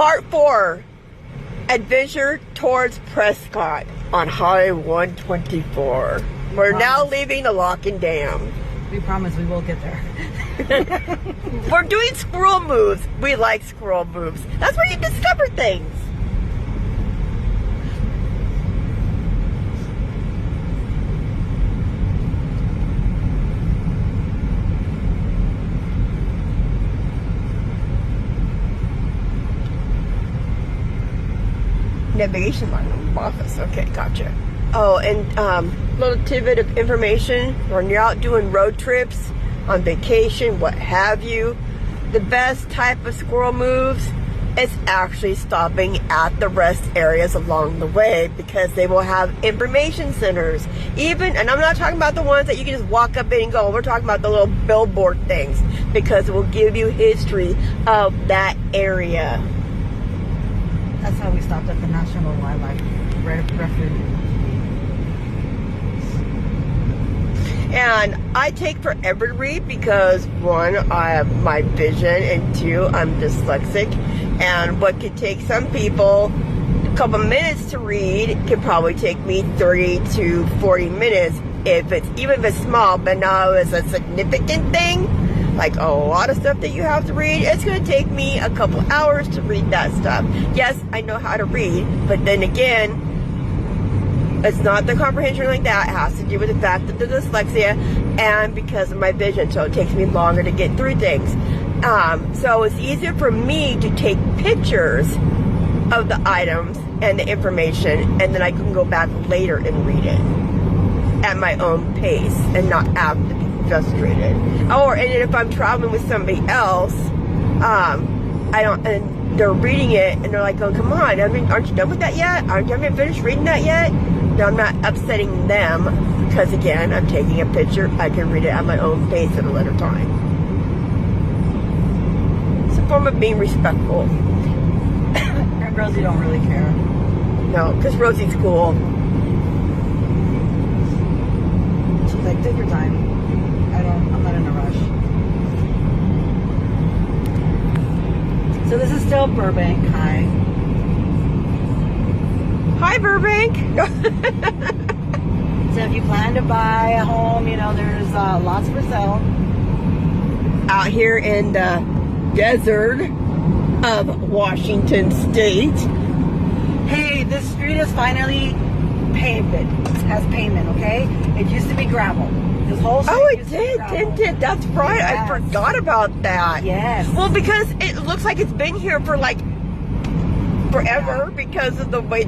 Part 4, Adventure towards Prescott on Highway 124. We're now leaving the lock and dam. We promise we will get there. We're doing squirrel moves. We like squirrel moves. That's where you discover things. Navigation line office. Okay, gotcha. Oh, and little tidbit of information when you're out doing road trips, on vacation, what have you, the best type of squirrel moves is actually stopping at the rest areas along the way, because they will have information centers. Even, and I'm not talking about the ones that you can just walk up in and go, we're talking about the little billboard things, because it will give you history of that area. That's how we stopped at the National Wildlife Refuge. And I take forever to read because, one, I have my vision, and two, I'm dyslexic. And what could take some people a couple minutes to read could probably take me 30 to 40 minutes even if it's small. But now if it's a significant thing, like a lot of stuff that you have to read, it's going to take me a couple hours to read that stuff. Yes, I know how to read, but then again, it's not the comprehension like that. It has to do with the fact that the dyslexia and because of my vision, so it takes me longer to get through things. So it's easier for me to take pictures of the items and the information, and then I can go back later and read it at my own pace and not have to be frustrated. Or, and if I'm traveling with somebody else, and they're reading it and they're like, oh, come on, aren't you done with that yet? Haven't you finished reading that yet? No, I'm not upsetting them, because again, I'm taking a picture. I can read it at my own pace at a later time. It's a form of being respectful. And Rosie don't really care. No, because Rosie's cool. She's like, take your time. I'm not in a rush. So this is still Burbank. Hi. Hi, Burbank. So if you plan to buy a home, you know, there's lots for sale. Out here in the desert of Washington State. Hey, this street is finally paved. It has pavement, okay? It used to be gravel. This whole street it used to be did, gravel. didn't it? That's right. Yes. I forgot about that. Yes. Well, because it looks like it's been here for like forever because of the way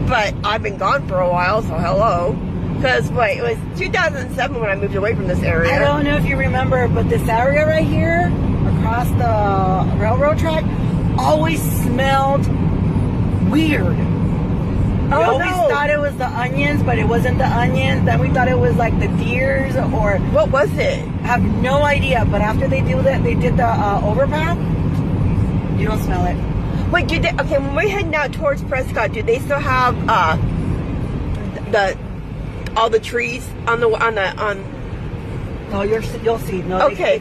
but I've been gone for a while, so hello. Because, wait, it was 2007 when I moved away from this area. I don't know if you remember, but this area right here, across the railroad track, always smelled weird. We always thought it was the onions, but it wasn't the onions. Then we thought it was like the deers or... What was it? I have no idea, but after they did the overpass, you don't smell it. Wait, okay, when we're heading out towards Prescott, do they still have all the trees on? No, you'll see. No, okay.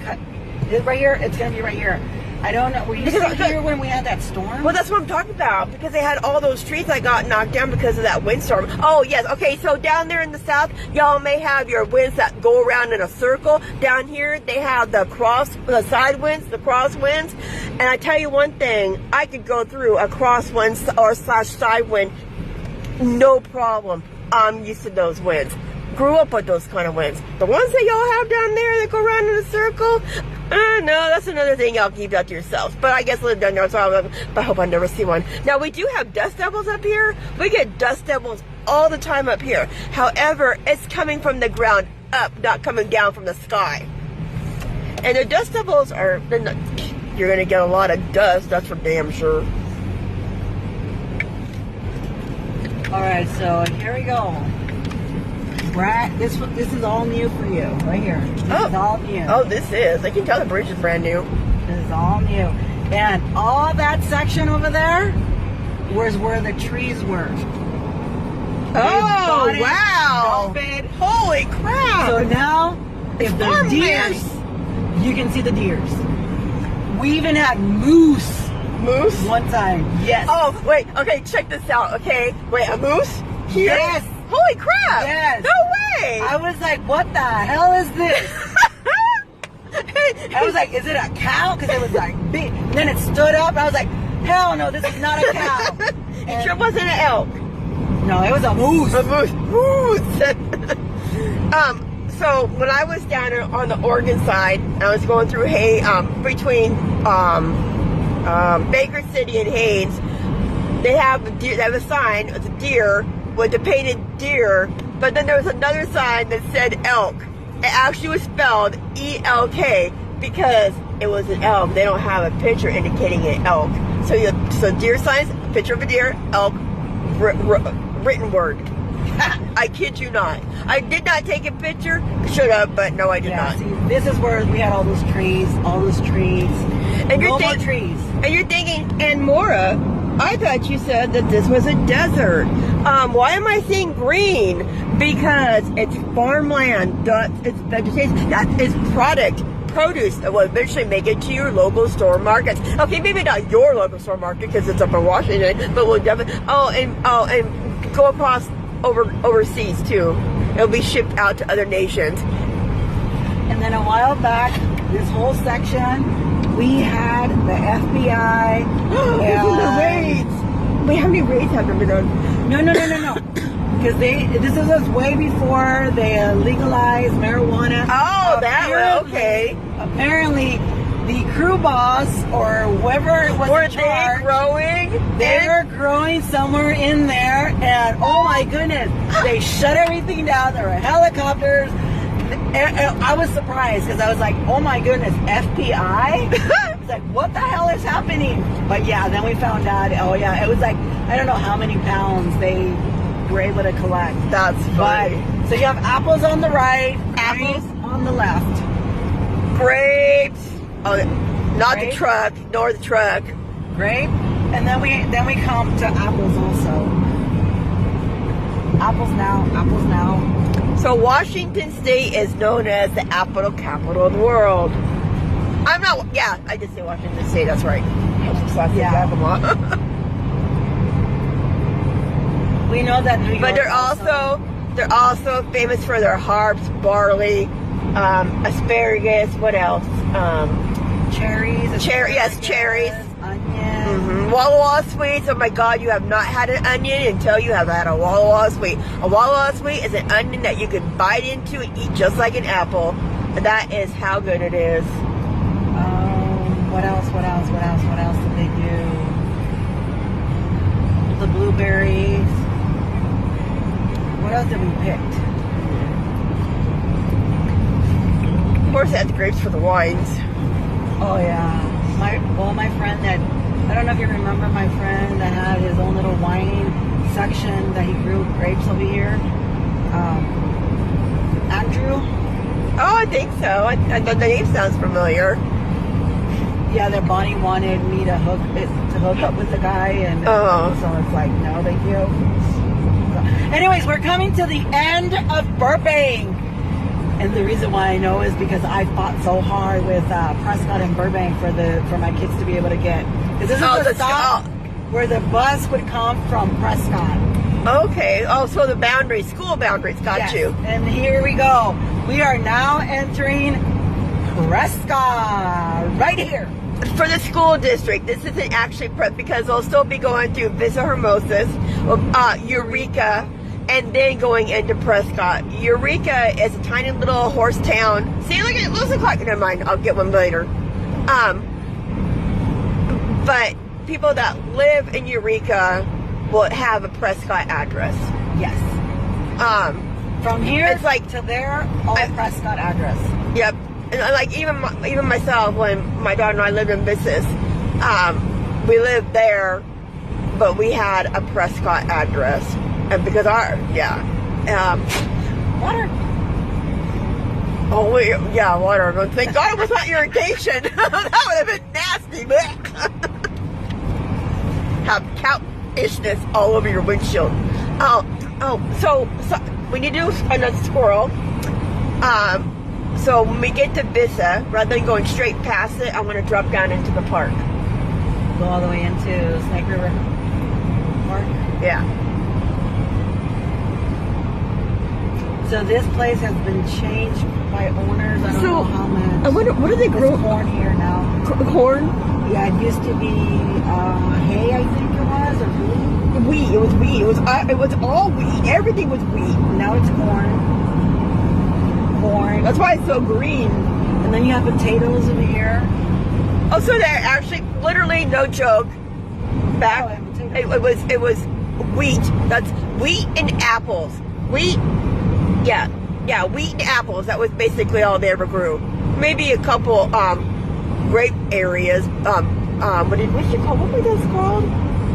It's right here. It's gonna be right here. I don't know. Were you still here when we had that storm? Well, that's what I'm talking about, because they had all those trees that got knocked down because of that windstorm. Oh, yes. Okay, so down there in the south, y'all may have your winds that go around in a circle. Down here, they have the side winds, the cross winds. And I tell you one thing, I could go through a crosswind or side wind, no problem. I'm used to those winds. Grew up with those kind of winds. The ones that y'all have down there that go around in a circle, no, that's another thing y'all keep that to yourselves. But I guess I live down there, so I hope I never see one. Now, we do have dust devils up here. We get dust devils all the time up here. However, it's coming from the ground up, not coming down from the sky. And the dust devils are, you're going to get a lot of dust, that's for damn sure. All right, so here we go. Brad, this is all new for you, right here. This is all new. Oh, this is. I can tell the bridge is brand new. This is all new. And all that section over there was where the trees were. Oh, wow. Holy crap. So now, if there's deers, you can see the deers. We even had moose moose? One time. Yes. Oh, wait. Okay, check this out. Okay. Wait, a moose? Here? Yes. Holy crap. Yes. No way. I was like, what the hell is this? I was like, is it a cow? Because it was like big. And then it stood up. And I was like, hell no, this is not a cow. It sure wasn't an elk. No, it was a moose. A moose. Moose. So when I was down on the Oregon side, I was going through between Baker City and Haynes. They have a sign. It's a deer with a painted deer, but then there was another sign that said elk. It actually was spelled ELK because it was an elk. They don't have a picture indicating an elk. So deer signs, picture of a deer, elk, written word. I kid you not. I did not take a picture. Should have, but no, I did not. See, this is where we had all those trees, And no more trees. And you're thinking, and Maura, I thought you said that this was a desert. Why am I seeing green? Because it's farmland. It's vegetation. That is produce that will eventually make it to your local store markets. Okay, maybe not your local store market because it's up in Washington, but we'll definitely. And go across overseas too. It'll be shipped out to other nations. And then a while back, this whole section, we had the FBI. The raids. Wait, how many raids have there been on? No. Because this is way before they legalized marijuana. Oh, that way. Okay. Apparently, the crew boss or whoever was in charge, they were growing somewhere in there, and oh my goodness, they shut everything down. There were helicopters. I was surprised because I was like, oh my goodness, FBI? It's like, what the hell is happening? But yeah, then we found out, oh yeah, it was like, I don't know how many pounds they were able to collect. That's funny. But, so you have apples on the right, apples on the left. Grapes. Oh, not Grape? the truck, nor the truck. Grape. And then we come to apples also. Apples now. So Washington State is known as the apple capital of the world. I did say Washington State, that's right. Yeah. We know that New York. But they're also famous for their harps, barley, asparagus, what else? Cherries. Cherries. Onions. Walla Walla sweets. Oh my God, you have not had an onion until you have had a Walla Walla sweet. A Walla Walla sweet is an onion that you can bite into and eat just like an apple. And that is how good it is. What else did they do? The blueberries. What else did we pick? Of course, that's grapes for the wines. Oh yeah. My friend that, I don't know if you remember my friend that had his own little wine section that he grew grapes over here. Andrew. Oh, I think so. The name sounds familiar. Yeah, that Bonnie wanted me to hook up with the guy, and so it's like, no, thank you. So, anyways, we're coming to the end of Burbank. And the reason why I know is because I fought so hard with Prescott and Burbank for my kids to be able to get. Because this is the stop where the bus would come from Prescott. Okay. Oh, so the boundaries, school boundaries, got you. And here we go. We are now entering Prescott, right here. For the school district, this isn't actually because they'll still be going through Vista Hermosa, Eureka, and then going into Prescott. Eureka is a tiny little horse town. See, look at Lewis Clark. Never mind, I'll get one later. But people that live in Eureka will have a Prescott address. Yes. From here it's like to there, all Prescott address. Yep. And like even myself, when my daughter and I lived in Business, we lived there, but we had a Prescott address, and because water. Oh, water. Thank God it was not irrigation. That would have been nasty. Have cow-ishness all over your windshield. So we need to do another squirrel. So when we get to Vista, rather than going straight past it, I want to drop down into the park. go all the way into Snake River Park. Yeah. So this place has been changed by owners. I don't know how much. I wonder, what do they grow? There's corn here now. Corn? Yeah, it used to be hay, I think it was, or wheat. Wheat. It was wheat. It was all wheat. Everything was wheat. Now it's corn. Corn. That's why it's so green. And then you have potatoes over here. Oh, so they're actually, literally, no joke. Back, it was wheat. That's wheat and apples. Wheat. Yeah, wheat and apples. That was basically all they ever grew. Maybe a couple grape areas. What was that called?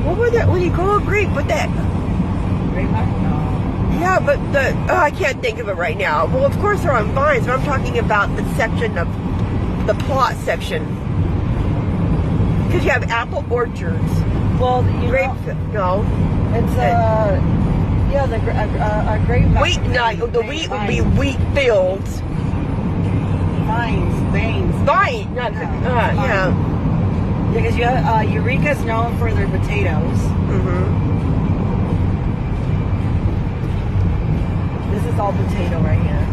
What was that when you grow a grape? What that? Grape? No. Yeah, but I can't think of it right now. Well, of course they're on vines, but I'm talking about the section of the plot section. Because you have apple orchards. Well, grape. No, it's yeah, a grapevine. Wheat, no, the wheat would be wheat fields. Veins. Vine, not yeah. Because you have, Eureka's known for their potatoes. This is all potato right here.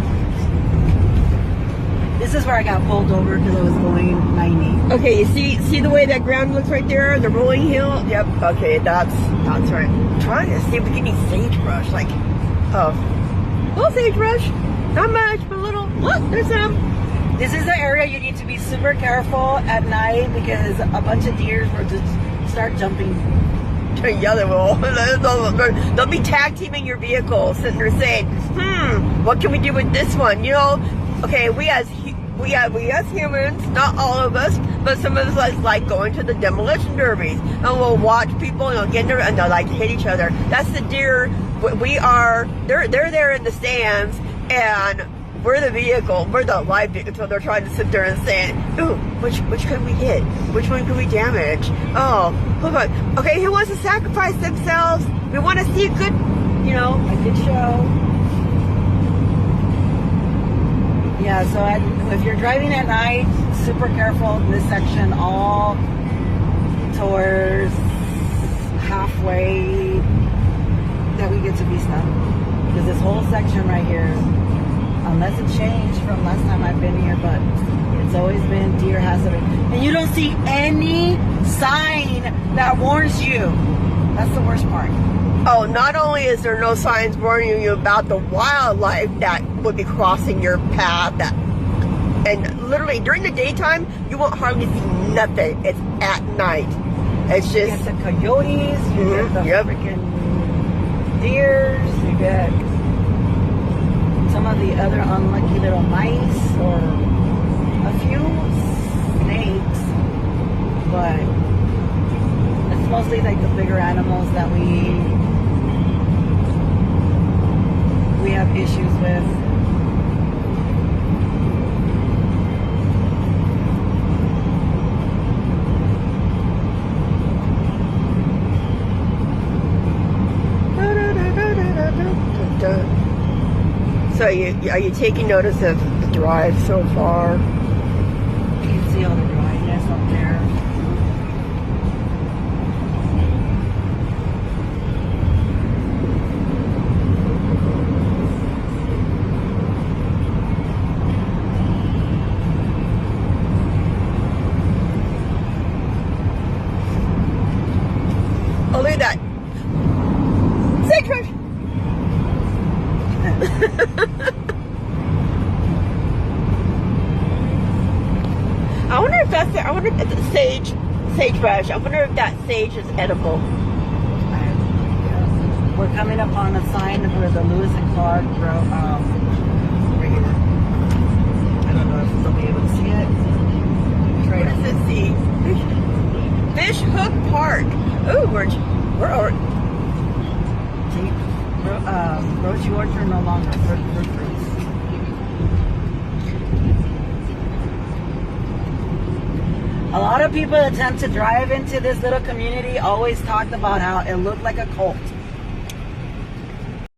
This is where I got pulled over because I was going 90. Okay, you see the way that ground looks right there, the rolling hill. Yep. Okay, that's right. I'm trying to see if we can get sagebrush, like a little sagebrush, not much, but a little. Look, there's some. This is the area you need to be super careful at night because a bunch of deers will just start jumping. Yeah, they will. They'll be tag teaming your vehicle, sitting there saying, what can we do with this one? You know, okay, we as humans, not all of us, but some of us like going to the demolition derbies, and we'll watch people, get in there, and they'll like hit each other. That's the deer. They're there in the stands, and we're the vehicle, we're the live vehicle, so they're trying to sit there and say, ooh, which can we hit? Which one can we damage? Oh, hold on. Okay, who wants to sacrifice themselves? We want to see a good, a good show. Yeah, so if you're driving at night, super careful in this section, all towards halfway that we get to Vista. Because this whole section right here, unless it changed from last time I've been here, but it's always been deer hazard. And you don't see any sign that warns you. That's the worst part. Oh, not only is there no signs warning you about the wildlife that would be crossing your path, and literally during the daytime, you won't hardly see nothing. It's at night. It's just... You get the coyotes, you get the freaking deers, you get some of the other unlucky little mice, or a few snakes, but it's mostly like the bigger animals that we have issues with. So are you taking notice of the drive so far? You can see all the dryness up there. Oh, look at that. Sagebrush! I wonder if it's sagebrush. I wonder if that sage is edible. We're coming up on a sign for the Lewis and Clark Road, right here. I don't know if they'll be able to see it. What does it see? Fishhook Park. Ooh, we're Rosie Orchard no longer. A lot of people that attempt to drive into this little community always talked about how it looked like a cult.